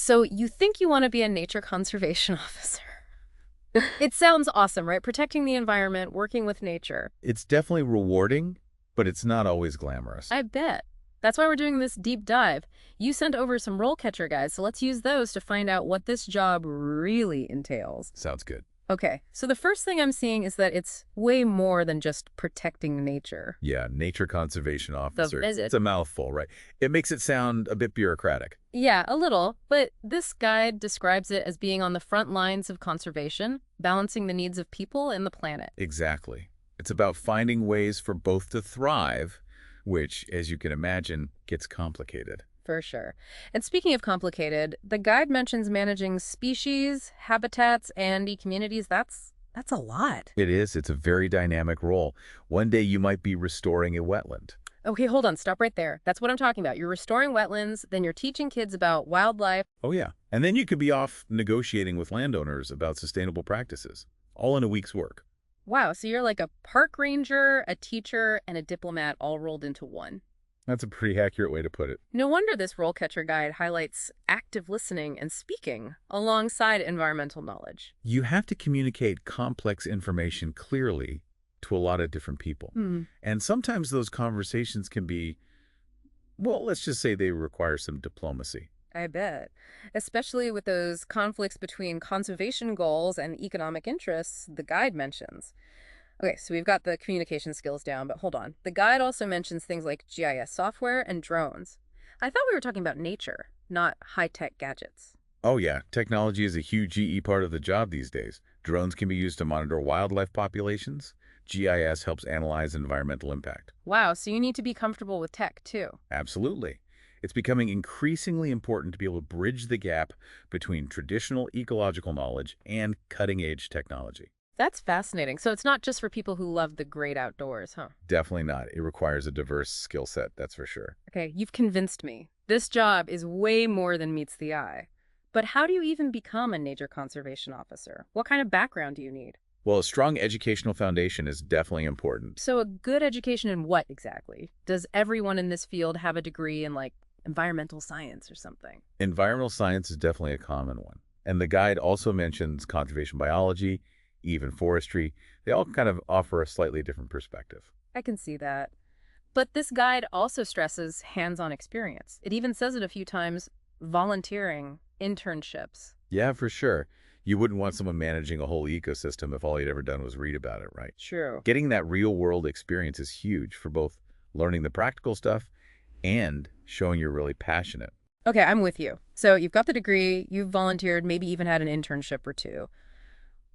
So you think you want to be a nature conservation officer? It sounds awesome, right? Protecting the environment, working with nature. It's definitely rewarding, but it's not always glamorous. I bet. That's why we're doing this deep dive. You sent over some RoleCatcher guides, so let's use those to find out what this job really entails. Sounds good. Okay, so the first thing I'm seeing is that it's way more than just protecting nature. Yeah, nature conservation officer. visit. It's a mouthful, right? It makes it sound a bit bureaucratic. Yeah, a little, but this guide describes it as being on the front lines of conservation, balancing the needs of people and the planet. Exactly. It's about finding ways for both to thrive, which, as you can imagine, gets complicated. For sure. And speaking of complicated, the guide mentions managing species, habitats, and communities. That's a lot. It is. It's a very dynamic role. One day you might be restoring a wetland. Okay, hold on. Stop right there. That's what I'm talking about. You're restoring wetlands, then you're teaching kids about wildlife. Oh, yeah. And then you could be off negotiating with landowners about sustainable practices, all in a week's work. Wow, so you're like a park ranger, a teacher, and a diplomat all rolled into one. That's a pretty accurate way to put it. No wonder this RoleCatcher guide highlights active listening and speaking alongside environmental knowledge. You have to communicate complex information clearly to a lot of different people. And sometimes those conversations can be, well, let's just say they require some diplomacy. I bet. Especially with those conflicts between conservation goals and economic interests the guide mentions. Okay, so we've got the communication skills down, but hold on. The guide also mentions things like GIS software and drones. I thought we were talking about nature, not high-tech gadgets. Oh yeah, technology is a huge GE part of the job these days. Drones can be used to monitor wildlife populations. GIS helps analyze environmental impact. Wow, so you need to be comfortable with tech, too. Absolutely. It's becoming increasingly important to be able to bridge the gap between traditional ecological knowledge and cutting-edge technology. That's fascinating. So it's not just for people who love the great outdoors, huh? Definitely not. It requires a diverse skill set, that's for sure. Okay, you've convinced me. This job is way more than meets the eye. But how do you even become a nature conservation officer? What kind of background do you need? Well, a strong educational foundation is definitely important. So a good education in what exactly? Does everyone in this field have a degree in, like, environmental science or something? Environmental science is definitely a common one. And the guide also mentions conservation biology, even forestry. They all kind of offer a slightly different perspective. I can see that. But this guide also stresses hands-on experience. It even says it a few times, volunteering, internships. Yeah, for sure. You wouldn't want someone managing a whole ecosystem if all you'd ever done was read about it, right? True. Getting that real-world experience is huge for both learning the practical stuff and showing you're really passionate. Okay, I'm with you. So you've got the degree, you've volunteered, maybe even had an internship or two.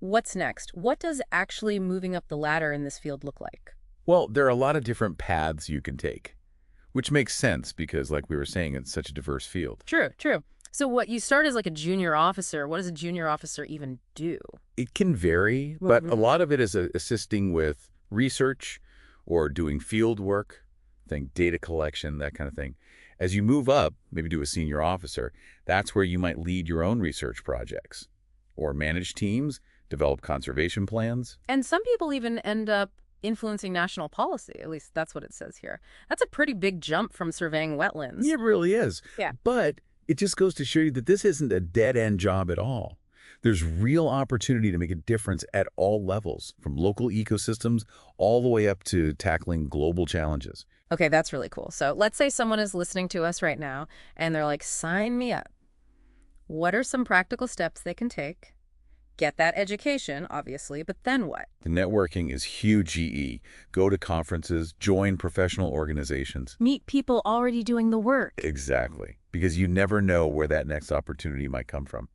What's next? What does actually moving up the ladder in this field look like? Well, there are a lot of different paths you can take, which makes sense because, like we were saying, it's such a diverse field. True, true. So what you start as like a junior officer, what does a junior officer even do? It can vary, but a lot of it is assisting with research or doing field work, think data collection, that kind of thing. As you move up, maybe to a senior officer, that's where you might lead your own research projects or manage teams, develop conservation plans. And some people even end up influencing national policy. At least that's what it says here. That's a pretty big jump from surveying wetlands. It really is. Yeah. But it just goes to show you that this isn't a dead-end job at all. There's real opportunity to make a difference at all levels, from local ecosystems all the way up to tackling global challenges. Okay, that's really cool. So let's say someone is listening to us right now and they're like, sign me up. What are some practical steps they can take? Get that education, obviously, but then what? The networking is huge GE. Go to conferences, join professional organizations. Meet people already doing the work. Exactly, because you never know where that next opportunity might come from.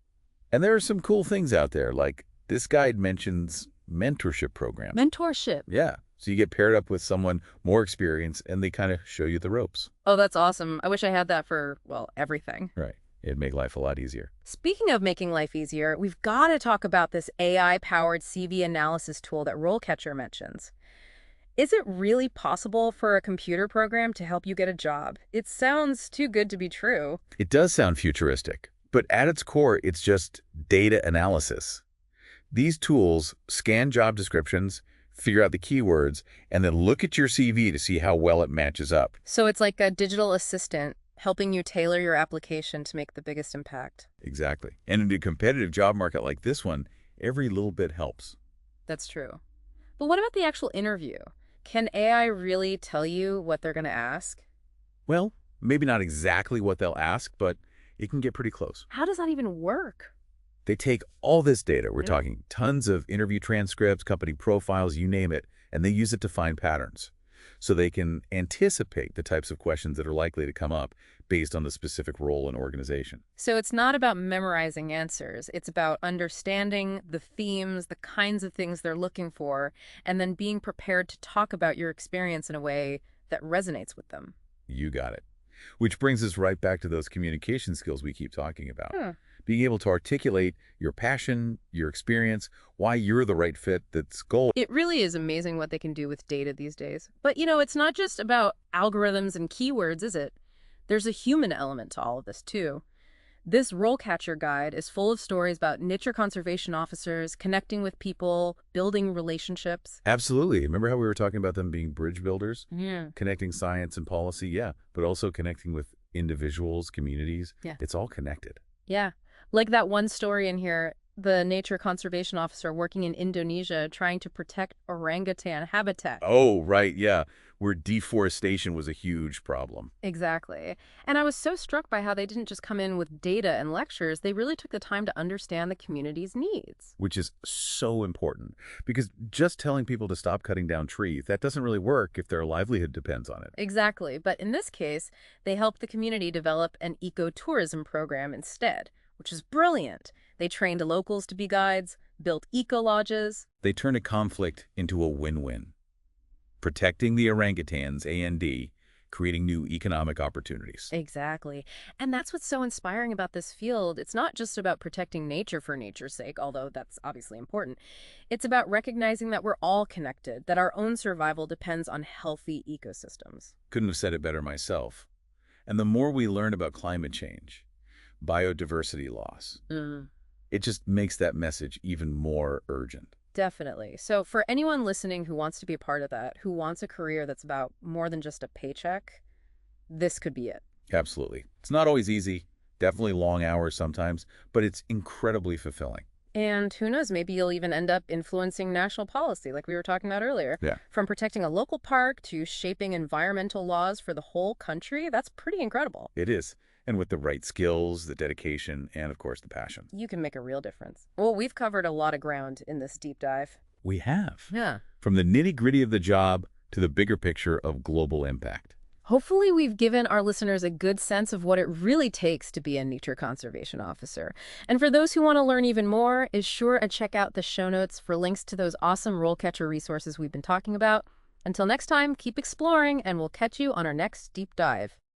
And there are some cool things out there, like this guide mentions mentorship programs. Mentorship. Yeah, so you get paired up with someone more experienced and they kind of show you the ropes. Oh, that's awesome. I wish I had that for, well, everything. Right. It'd make life a lot easier. Speaking of making life easier, we've got to talk about this AI-powered CV analysis tool that RoleCatcher mentions. Is it really possible for a computer program to help you get a job? It sounds too good to be true. It does sound futuristic, but at its core, it's just data analysis. These tools scan job descriptions, figure out the keywords, and then look at your CV to see how well it matches up. So it's like a digital assistant helping you tailor your application to make the biggest impact. Exactly. And in a competitive job market like this one, every little bit helps. That's true. But what about the actual interview? Can AI really tell you what they're going to ask? Well, maybe not exactly what they'll ask, but it can get pretty close. How does that even work? They take all this data, we're talking tons of interview transcripts, company profiles, you name it, and they use it to find patterns. So they can anticipate the types of questions that are likely to come up based on the specific role and organization. So it's not about memorizing answers. It's about understanding the themes, the kinds of things they're looking for, and then being prepared to talk about your experience in a way that resonates with them. You got it. Which brings us right back to those communication skills we keep talking about. Hmm. Being able to articulate your passion, your experience, why you're the right fit that's goal. It really is amazing what they can do with data these days. But, it's not just about algorithms and keywords, is it? There's a human element to all of this, too. This RoleCatcher guide is full of stories about nature conservation officers connecting with people, building relationships. Absolutely. Remember how we were talking about them being bridge builders? Yeah. Connecting science and policy, yeah, but also connecting with individuals, communities. Yeah. It's all connected. Yeah. Like that one story in here, the nature conservation officer working in Indonesia trying to protect orangutan habitat. Oh, right, yeah, where deforestation was a huge problem. Exactly. And I was so struck by how they didn't just come in with data and lectures. They really took the time to understand the community's needs. Which is so important, because just telling people to stop cutting down trees, that doesn't really work if their livelihood depends on it. Exactly. But in this case, they helped the community develop an ecotourism program instead, which is brilliant. They trained locals to be guides, built eco-lodges. They turn a conflict into a win-win. Protecting the orangutans, A&D, creating new economic opportunities. Exactly. And that's what's so inspiring about this field. It's not just about protecting nature for nature's sake, although that's obviously important. It's about recognizing that we're all connected, that our own survival depends on healthy ecosystems. Couldn't have said it better myself. And the more we learn about climate change, biodiversity loss, it just makes that message even more urgent. Definitely. So for anyone listening who wants to be a part of that, who wants a career that's about more than just a paycheck, this could be it. Absolutely. It's not always easy, definitely long hours sometimes, but it's incredibly fulfilling. And who knows, maybe you'll even end up influencing national policy like we were talking about earlier. Yeah, From protecting a local park to shaping environmental laws for the whole country, that's pretty incredible. it is. And with the right skills, the dedication, and of course the passion. You can make a real difference. Well, we've covered a lot of ground in this deep dive. We have. Yeah. From the nitty-gritty of the job to the bigger picture of global impact. Hopefully we've given our listeners a good sense of what it really takes to be a nature conservation officer. And for those who want to learn even more, is sure to check out the show notes for links to those awesome RoleCatcher resources we've been talking about. Until next time, keep exploring, and we'll catch you on our next deep dive.